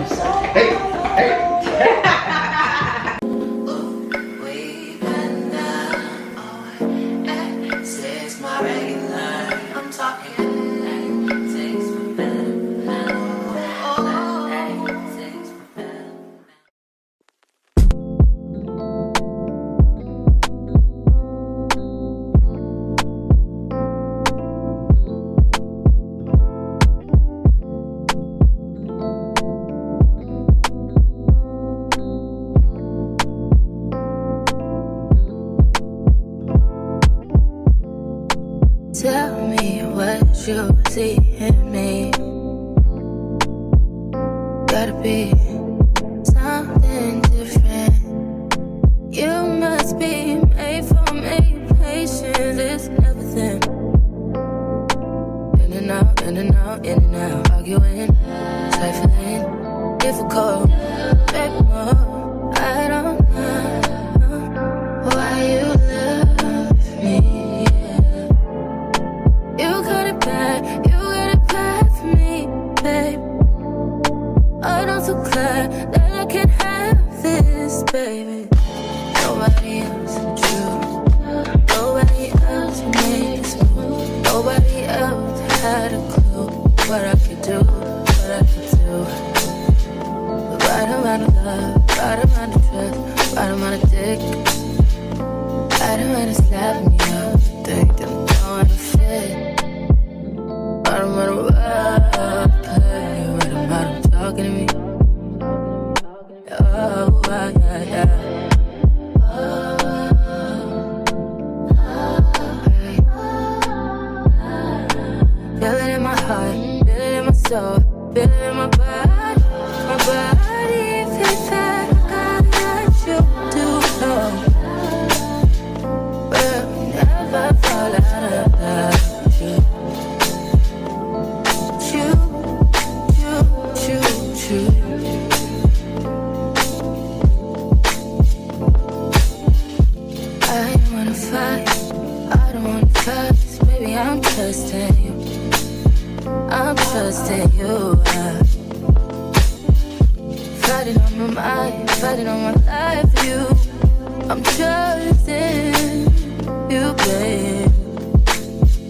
Hey, hey. Tell me what you see in me. Gotta be something different. You must be made for me. Patience is everything. In and out, in and out, in and out. Arguing, trifling, difficult. Baby, more. I don't know why you love me. You got it bad for me, babe. I'm so glad that I can have this, baby. Nobody else true. Nobody else makes move. Nobody else had a clue what I could do, what I could do. The right amount of love, right amount of trust, right amount of dick, right amount of slapping me up. Think that I'm going to fit. Right amount of play, right amount of talking to me. Oh, yeah, yeah. Feel it in my heart, feel it in my soul, feel it in my body. My body feels like that you do know. We'll never fall out of love. I'm trusting you. I'm trusting you. Fighting on my mind, fighting on my life for you. I'm trusting you, babe.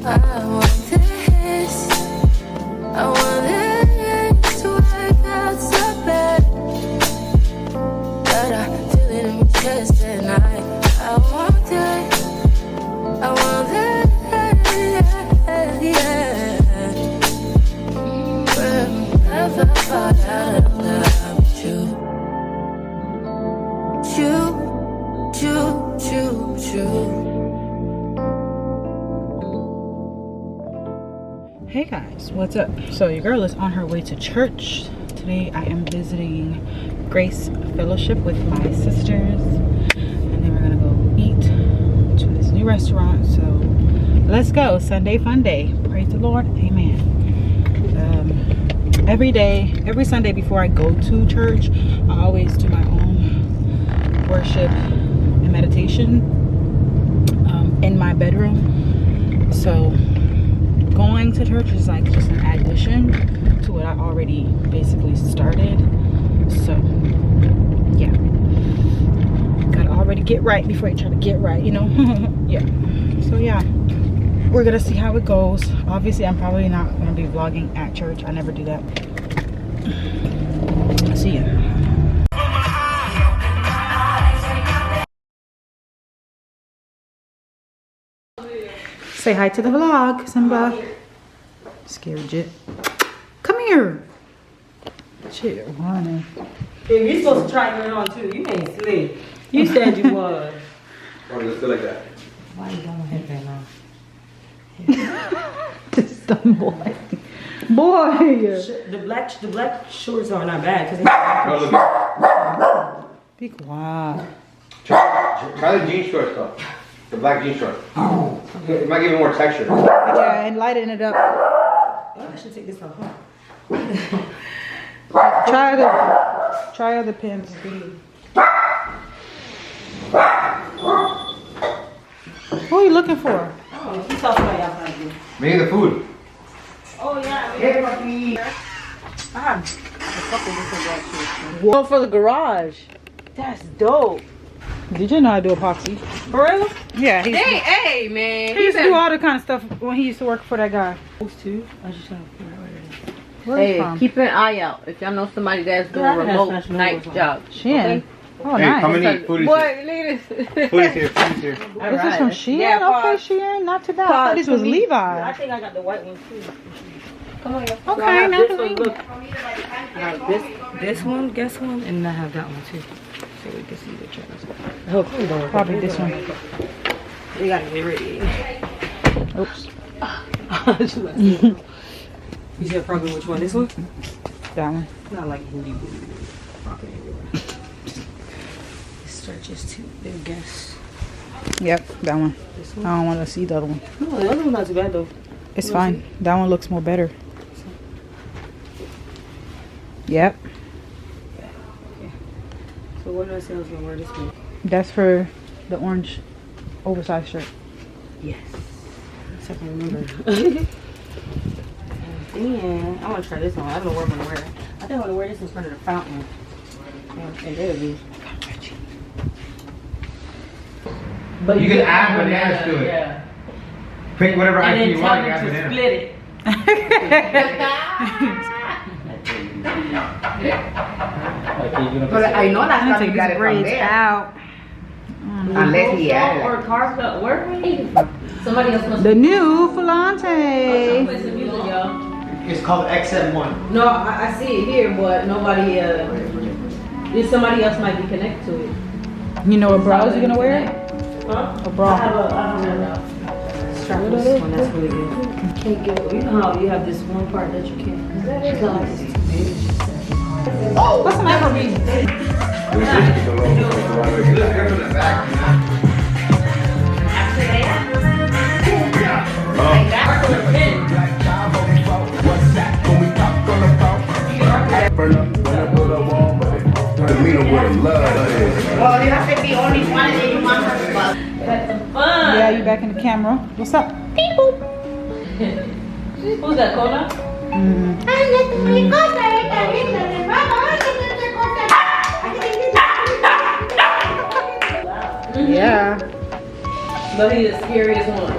I want this. I want this to work out so bad that I feel it in my chest and I want that. I want that. Never fall out of love with you. Hey guys, what's up? So your girl is on her way to church. Today I am visiting Grace Fellowship with my sisters. And then we're gonna go eat to this new restaurant. So let's go. Sunday fun day. Praise the Lord. Amen. Every Sunday before I go to church, I always do my own worship and meditation in my bedroom. So going to church is like just an addition to what I already basically started. So yeah, gotta already get right before you try to get right, you know. Yeah, so yeah, we're gonna see how it goes. Obviously I'm probably not gonna be vlogging at church. I never do that. See ya. Say hi to the vlog, Simba. Scared Jit. Come here. Shit, running. Yeah, you're supposed to try it on too. You ain't slick. You said you was. Oh, let's do like that. Why you don't have that on? This dumb boy. Boy. The black shorts are not bad because Be quiet. Try the jean shorts though. The black jean shorts. It might give it more texture. Yeah, and lighten it up. I should take this off. Try other pins. Who are you looking for? Oh, you saw somebody outside. Maybe the food. Oh yeah. Hey, puppy. Ah, couple different black shoes. One for the garage. That's dope. Did you know how to do epoxy? For real? Yeah, he Hey, man. used to do all the kind of stuff when he used to work for that guy. Those two. I just trying to figure out where it is. Where Hey, from? keep an eye out if y'all know somebody that's doing Yeah, I think that's remote National night Wars. job. Shein. Oh, Hey, nice. come and eat. Food is Boy, here. look at this. Food is here. Food is here. This is from Shein? Yeah, Okay, pause. Shein. Not too bad. I Pause thought this was for me. Levi. I think I got the white one too. Come on, y'all. So I Okay, have now this to one, me. look. I have this one, guess one, and I have that one too. So we can see the channels. Hopefully don't work. Probably this one. You gotta get ready. Oops. You said probably which one? This one? That one. Not like booty booty. Rocking everywhere. This stretches too big, I guess. Yep, that one. This I one? don't want to see the other one. No, the other one's not too bad though. It's fine. That one looks more better. Yep. So what did I say I was gonna wear this one? That's for the orange oversized shirt. Yes. So I can remember. Yeah, I want to try this one. I don't know where I'm gonna wear it. I think I'm gonna wear this in front of the fountain. And it'll be. But You can add bananas to it. Yeah. Pick whatever And item then you tell want. me You add to banana. split it. But I know that's I'm how gonna you take got these it from braids there. out. Unless he added Or it. carved up. Where are you from? Somebody else must The new Falante. play some music, y'all. It's called XM1. No, I see it here, but nobody, somebody else might be connected to it. You know what bras you're gonna wear? Huh? A bra. I have a strap on this one, that's really good. Can't get, you know how you have this one part that you can't. She got like this too big. What's the matter with me? It was just below. You look good from the back. Well, you have to be only one and then you want her to bust. Fun. Yeah, you back in the camera. What's up? Beep boop. Who's that, Kona? Yeah. But he's the scariest one.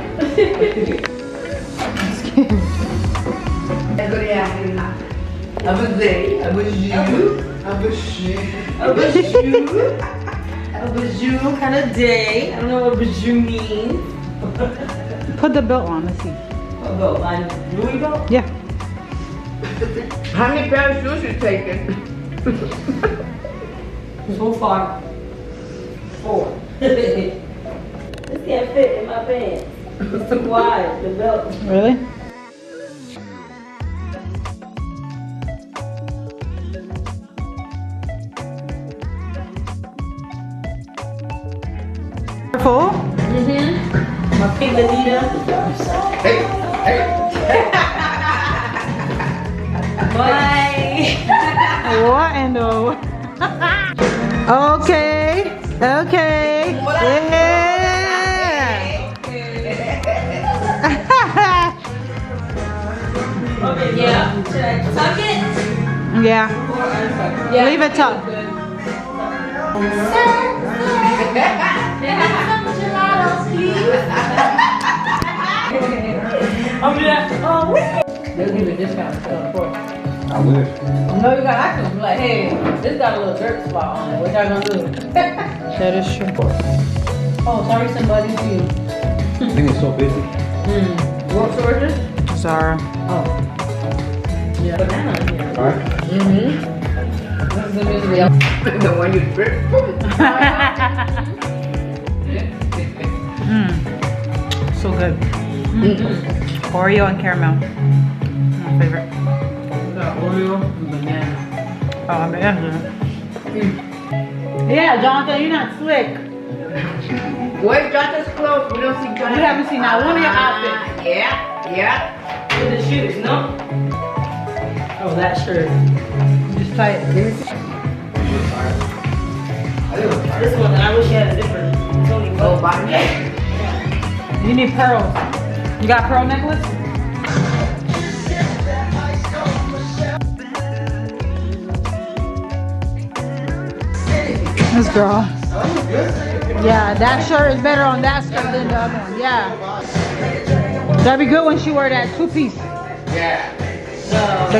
I was there. I was you. A bajou kind of day. I don't know what bajou means. Put the belt on. Let's see. What about my Louis belt? Yeah. How many pair of shoes you taking? So far, 4. This can't fit in my pants. It's too wide, the belt. Really? Careful. My pink Adidas. Hey, hey. Bye. What in the? Okay. Okay. Yeah. Okay, yeah. Should I tuck it? Yeah. Yeah. Leave it tucked. I'm like, oh, they'll give me a discount. I wish. No, you got ask them. Like, hey, this got a little dirt spot on it. What y'all gonna do? That is true. Oh, sorry, somebody to you. I think it's so busy. What store is this? Zara. Oh. Yeah. Banana in here. Alright. This is the music. The one you drip. So good. Oreo and caramel. My favorite. Got Oreo and banana. Oh, I bet that's good. Yeah, Jonathan, you're not slick. Where's Jonathan's clothes? We don't see Jonathan. We haven't seen not one of your outfits. Yeah. With the shoes, no? Oh, that shirt. Just tie it. This one, I wish you had a different. It's only Oh, one. bottom. You need pearls. You got a pearl necklace? This girl. Yeah, that shirt is better on that skirt than the other one. Yeah. That'd be good when she wore that two-piece. Yeah. The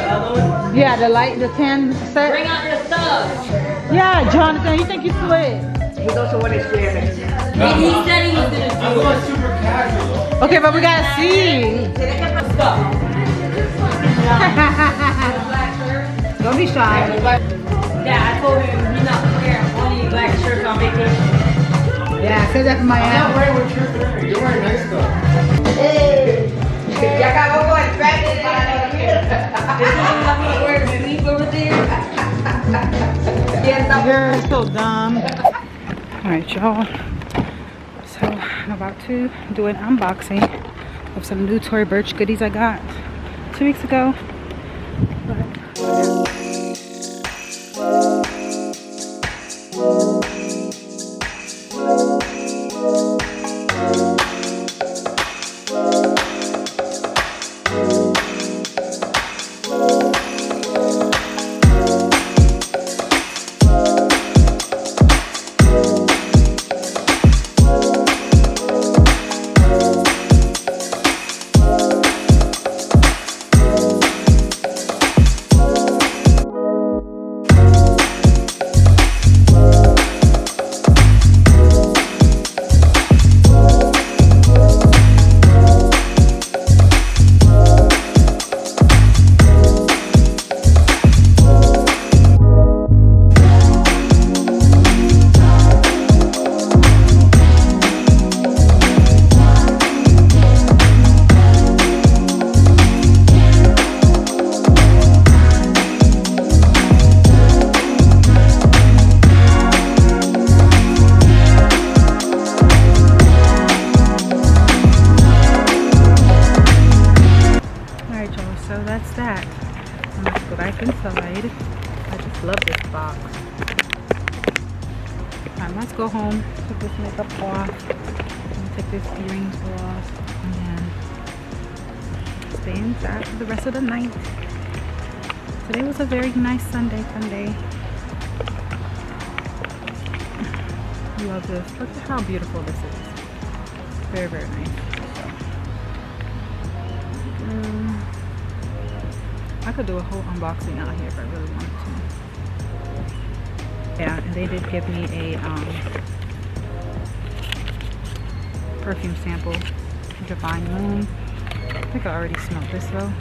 other one? Yeah, the tan set. Bring out your stuff. Yeah, Jonathan, you think you slid? He doesn't want to share it. He said he was gonna I'm going super casual. Okay, but we gotta see. stuff. Don't be shy. Yeah, I told him he's not wearing only black shirts on vacation. Yeah, say that for my I'm not aunt. wearing what you're wearing. You're wearing nice stuff. Hey, ya acabó con el practice para la This is not gonna wear the sleeve over there. You're so dumb. Alright, y'all. So, I'm about to do an unboxing of some new Tory Burch goodies I got 2 weeks ago. So that's that. I'm going to go back inside. I just love this box. Alright, let's go home. Take this makeup off. And take these earrings off. And stay inside for the rest of the night. Today was a very nice Sunday fun day. Love this. Look at how beautiful this is. Very, very nice. I could do a whole unboxing out here if I really wanted to. Yeah, and they did give me a perfume sample, Divine Moon. I think I already smelled this though.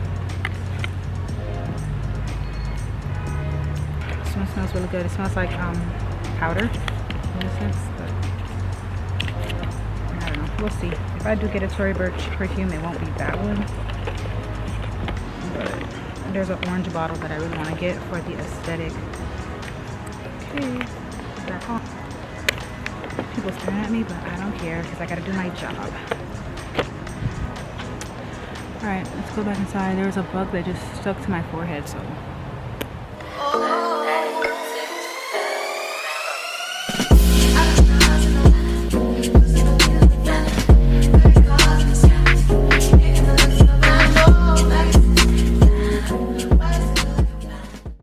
This one smells really good. It smells like powder in a sense, but I don't know. We'll see. If I do get a Tory Burch perfume, it won't be that one. But there's an orange bottle that I really want to get for the aesthetic. Okay, back on. People staring at me, but I don't care because I gotta do my job. Alright, let's go back inside. There was a bug that just stuck to my forehead, so